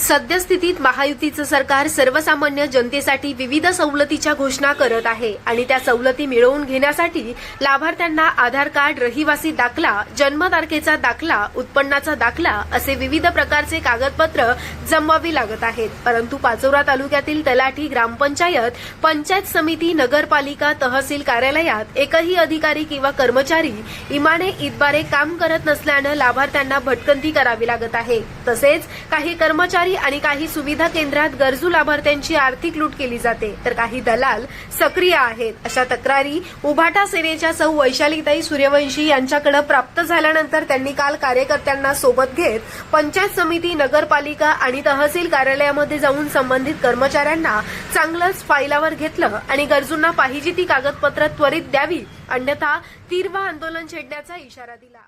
सद्यस्थितीत महायुतीचं सरकार सर्वसामान्य जनतेसाठी विविध सवलतीच्या घोषणा करत आहे आणि त्या सवलती मिळवून घेण्यासाठी लाभार्थ्यांना आधार कार्ड, रहिवासी दाखला, जन्मतारखेचा दाखला, उत्पन्नाचा दाखला असे विविध प्रकारचे कागदपत्र जमवावी लागत आहेत। परंतु पाचोरा तालुक्यातील तलाठी, ग्रामपंचायत, पंचायत समिती, नगरपालिका, तहसील कार्यालयात एकही अधिकारी किंवा कर्मचारी इमाने इतबारे काम करत नसल्यानं लाभार्थ्यांना भटकंती करावी लागत आहे। तसेच काही कर्मचारी आणि काही सुविधा केंद्रात गरजू लाभार्थ्यांची आर्थिक लूट केली जाते, तर काही दलाल सक्रिय आहेत। अशा तक्रारी उभाटा सेनेच्या सौ वैशालीताई सूर्यवंशी यांच्याकडे प्राप्त झाल्यानंतर त्यांनी काल कार्यकर्त्यांना सोबत घेत पंचायत समिती, नगरपालिका आणि तहसील कार्यालयामध्ये जाऊन संबंधित कर्मचाऱ्यांना चांगलंच फाईलावर घेतलं आणि गरजूंना पाहिजे ती कागदपत्र त्वरित द्यावी, अन्यथा तीव्र आंदोलन छेडण्याचा इशारा दिला।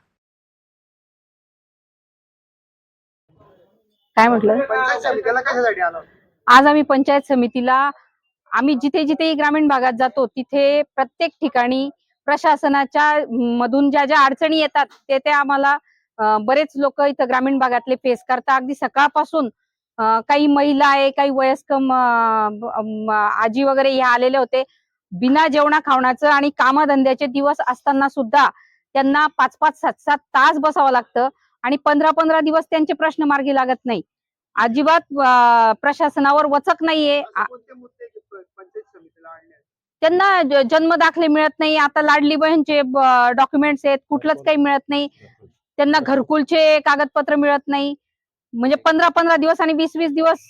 काय म्हटलं? पंचायत समितीला कशासाठी आलो? आज आम्ही पंचायत समितीला जिथे जिथे ग्रामीण भागात जातो तिथे प्रत्येक ठिकाणी प्रशासनाच्या मधून ज्या ज्या अडचणी येतात ते आम्हाला बरेच लोक इथं ग्रामीण भागातले फेस करतात। अगदी सकाळपासून काही महिला आहे, काही वयस्कर आजी वगैरे हे आलेले होते बिना जेवणा खावण्याचं आणि कामधंद्याचे दिवस असताना सुद्धा त्यांना 5-5, 7-7 तास बसावं लागतं आणि 15-15 दिवस त्यांचे प्रश्न मार्गी लागत नाही। अजिबात प्रशासनावर वचक नाहीये। पंचायत समितीला आणले त्यांना जन्म दाखले मिळत नाही, आता लाडली बहीणचे डॉक्युमेंट्स आहेत, कुठलंच काही मिळत नाही। त्यांना घरकुलचे कागदपत्र मिळत नाही। म्हणजे 15-15 दिवस आणि 20-20 दिवस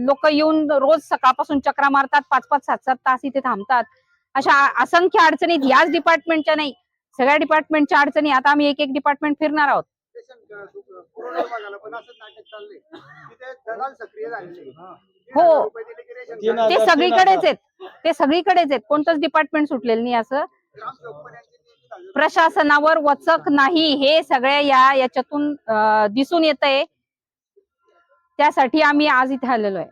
लोक येऊन रोज सकाळपासून चक्रा मारतात, 5-5, 7-7 तास इथे थांबतात। अशा असंख्य अडचणी याच डिपार्टमेंटच्या नाही, सगळ्या डिपार्टमेंटच्या अडचणी। आता आम्ही एक डिपार्टमेंट फिरणार आहोत। हो, ते सगळीकडेच आहेत, ते सगळीकडेच आहेत, कोणतंच डिपार्टमेंट सुटलेलं नाही। असं प्रशासनावर वचक नाही हे सगळ्या याच्यातून दिसून येतंय। त्यासाठी आम्ही आज इथे आलेलो आहे।